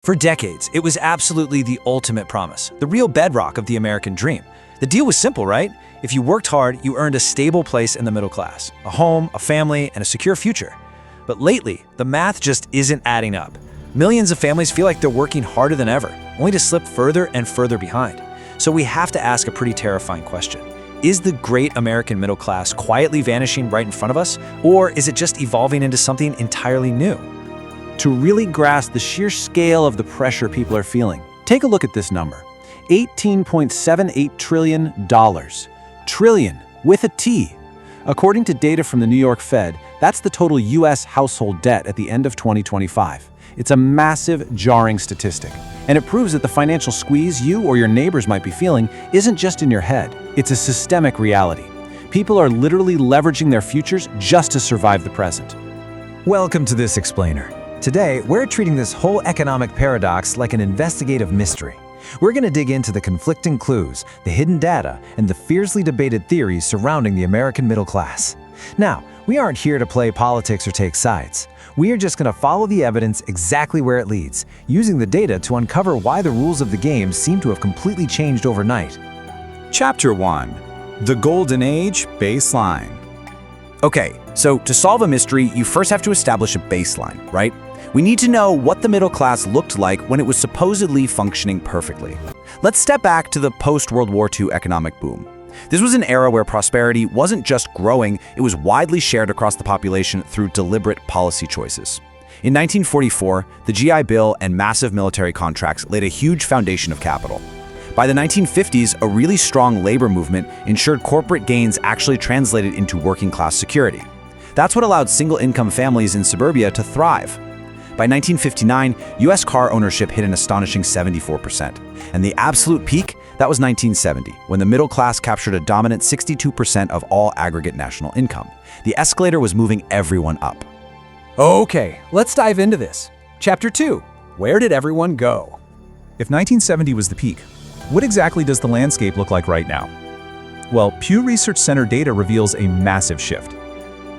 For decades, it was absolutely the ultimate promise, the real bedrock of the American dream. The deal was simple, right? If you worked hard, you earned a stable place in the middle class, a home, a family, and a secure future. But lately, the math just isn't adding up. Millions of families feel like they're working harder than ever, only to slip further and further behind. So we have to ask a pretty terrifying question. Is the great American middle class quietly vanishing right in front of us, or is it just evolving into something entirely new? To really grasp the sheer scale of the pressure people are feeling, take a look at this number. $18.78 trillion. Trillion, with a T. According to data from the New York Fed, that's the total U.S. household debt at the end of 2025. It's a massive, jarring statistic. And it proves that the financial squeeze you or your neighbors might be feeling isn't just in your head. It's a systemic reality. People are literally leveraging their futures just to survive the present. Welcome to This Explainer. Today, we're treating this whole economic paradox like an investigative mystery. We're going to dig into the conflicting clues, the hidden data, and the fiercely debated theories surrounding the American middle class. Now, we aren't here to play politics or take sides. We are just going to follow the evidence exactly where it leads, using the data to uncover why the rules of the game seem to have completely changed overnight. Chapter 1. The Golden Age Baseline. Okay, so to solve a mystery, you first have to establish a baseline, right? We need to know what the middle class looked like when it was supposedly functioning perfectly. Let's step back to the post-World War II economic boom. This was an era where prosperity wasn't just growing, it was widely shared across the population through deliberate policy choices. In 1944, the GI Bill and massive military contracts laid a huge foundation of capital. By the 1950s, a really strong labor movement ensured corporate gains actually translated into working-class security. That's what allowed single-income families in suburbia to thrive. By 1959, U.S. car ownership hit an astonishing 74%. And the absolute peak, that was 1970, when the middle class captured a dominant 62% of all aggregate national income. The escalator was moving everyone up. Okay, let's dive into this. Chapter 2. Where did everyone go? If 1970 was the peak, what exactly does the landscape look like right now? Well, Pew Research Center data reveals a massive shift.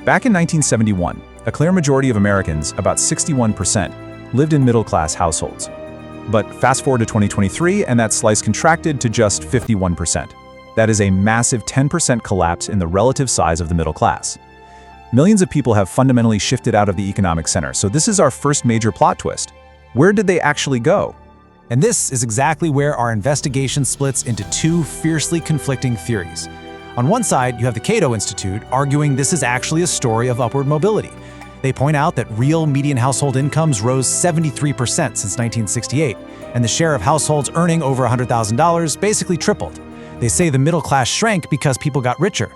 Back in 1971, a clear majority of Americans, about 61%, lived in middle-class households. But fast forward to 2023, and that slice contracted to just 51%. That is a massive 10% collapse in the relative size of the middle class. Millions of people have fundamentally shifted out of the economic center, so this is our first major plot twist. Where did they actually go? And this is exactly where our investigation splits into two fiercely conflicting theories. On one side, you have the Cato Institute arguing this is actually a story of upward mobility. They point out that real median household incomes rose 73% since 1968, and the share of households earning over $100,000 basically tripled. They say the middle class shrank because people got richer.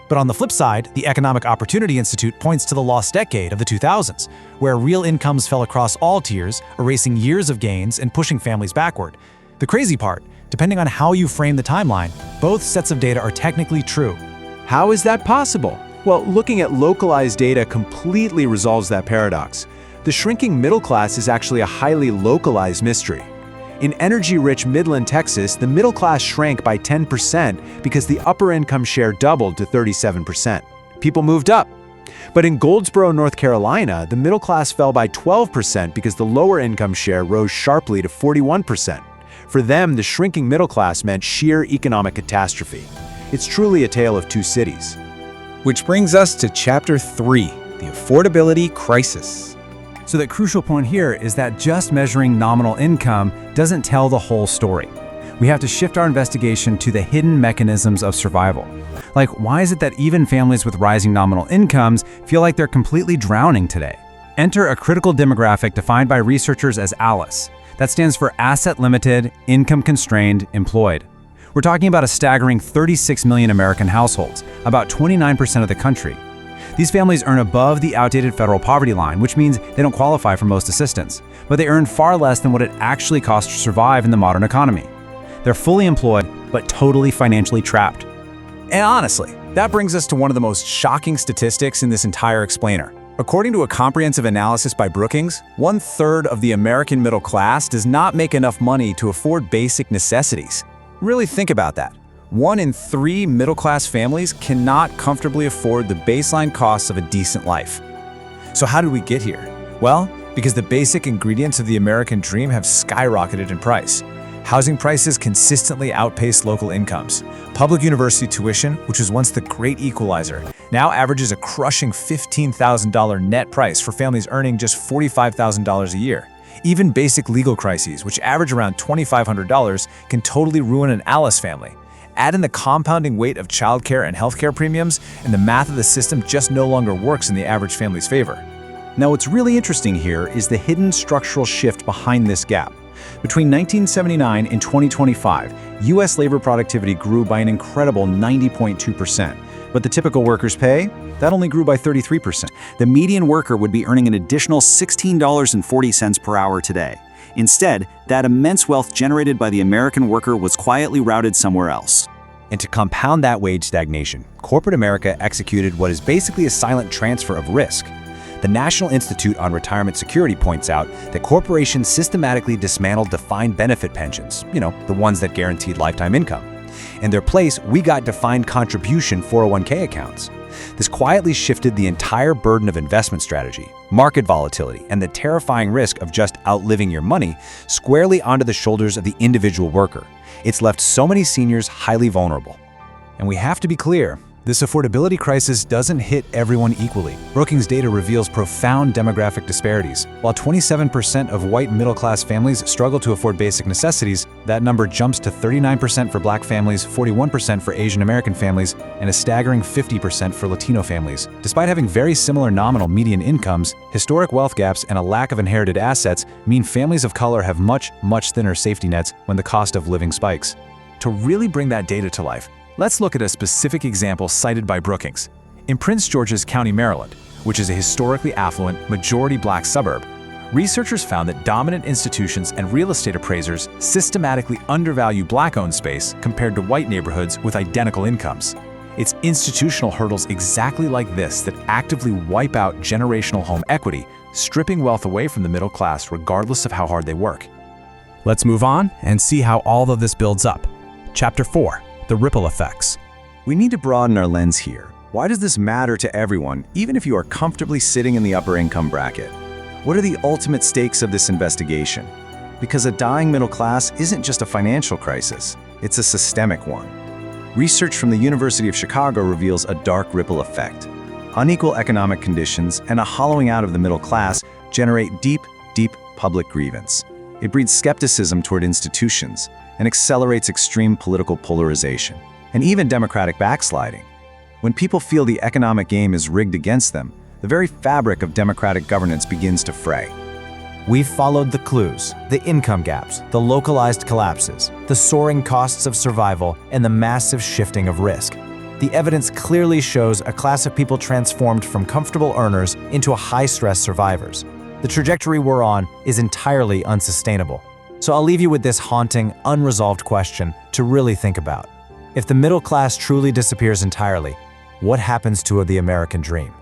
But on the flip side, the Economic Opportunity Institute points to the lost decade of the 2000s, where real incomes fell across all tiers, erasing years of gains and pushing families backward. The crazy part, depending on how you frame the timeline, both sets of data are technically true. How is that possible? Well, looking at localized data completely resolves that paradox. The shrinking middle class is actually a highly localized mystery. In energy-rich Midland, Texas, the middle class shrank by 10% because the upper income share doubled to 37%. People moved up. But in Goldsboro, North Carolina, the middle class fell by 12% because the lower income share rose sharply to 41%. For them, the shrinking middle class meant sheer economic catastrophe. It's truly a tale of two cities. Which brings us to Chapter 3, the affordability crisis. So the crucial point here is that just measuring nominal income doesn't tell the whole story. We have to shift our investigation to the hidden mechanisms of survival. Like, why is it that even families with rising nominal incomes feel like they're completely drowning today? Enter a critical demographic defined by researchers as ALICE. That stands for Asset Limited, Income Constrained, Employed. We're talking about a staggering 36 million American households, about 29% of the country. These families earn above the outdated federal poverty line, which means they don't qualify for most assistance, but they earn far less than what it actually costs to survive in the modern economy. They're fully employed, but totally financially trapped. And honestly, that brings us to one of the most shocking statistics in this entire explainer. According to a comprehensive analysis by Brookings, 1/3 of the American middle class does not make enough money to afford basic necessities. Really think about that. 1 in 3 middle-class families cannot comfortably afford the baseline costs of a decent life. So how did we get here? Well, Because the basic ingredients of the American dream have skyrocketed in price. Housing prices consistently outpace local incomes. Public university tuition, which was once the great equalizer, now averages a crushing $15,000 net price for families earning just $45,000 a year. Even basic legal crises, which average around $2,500, can totally ruin an Alice family. Add in the compounding weight of childcare and healthcare premiums, and the math of the system just no longer works in the average family's favor. Now, what's really interesting here is the hidden structural shift behind this gap. Between 1979 and 2025, U.S. labor productivity grew by an incredible 90.2%. But the typical worker's pay? That only grew by 33%. The median worker would be earning an additional $16.40 per hour today. Instead, that immense wealth generated by the American worker was quietly routed somewhere else. And to compound that wage stagnation, corporate America executed what is basically a silent transfer of risk. The National Institute on Retirement Security points out that corporations systematically dismantled defined benefit pensions, the ones that guaranteed lifetime income. In their place, we got defined contribution 401k accounts. This quietly shifted the entire burden of investment strategy, market volatility, and the terrifying risk of just outliving your money squarely onto the shoulders of the individual worker. It's left so many seniors highly vulnerable. And we have to be clear, this affordability crisis doesn't hit everyone equally. Brookings data reveals profound demographic disparities. While 27% of white middle-class families struggle to afford basic necessities, that number jumps to 39% for Black families, 41% for Asian American families, and a staggering 50% for Latino families. Despite having very similar nominal median incomes, historic wealth gaps and a lack of inherited assets mean families of color have much, much thinner safety nets when the cost of living spikes. To really bring that data to life, let's look at a specific example cited by Brookings. In Prince George's County, Maryland, which is a historically affluent, majority Black suburb, researchers found that dominant institutions and real estate appraisers systematically undervalue Black-owned space compared to white neighborhoods with identical incomes. It's institutional hurdles exactly like this that actively wipe out generational home equity, stripping wealth away from the middle class regardless of how hard they work. Let's move on and see how all of this builds up. Chapter 4. The ripple effects. We need to broaden our lens here. Why does this matter to everyone, even if you are comfortably sitting in the upper income bracket? What are the ultimate stakes of this investigation? Because a dying middle class isn't just a financial crisis, it's a systemic one. Research from the University of Chicago reveals a dark ripple effect. Unequal economic conditions and a hollowing out of the middle class generate deep, deep public grievance. It breeds skepticism toward institutions and accelerates extreme political polarization, and even democratic backsliding. When people feel the economic game is rigged against them, the very fabric of democratic governance begins to fray. We've followed the clues, the income gaps, the localized collapses, the soaring costs of survival, and the massive shifting of risk. The evidence clearly shows a class of people transformed from comfortable earners into high-stress survivors. The trajectory we're on is entirely unsustainable. So I'll leave you with this haunting, unresolved question to really think about. If the middle class truly disappears entirely, what happens to the American dream?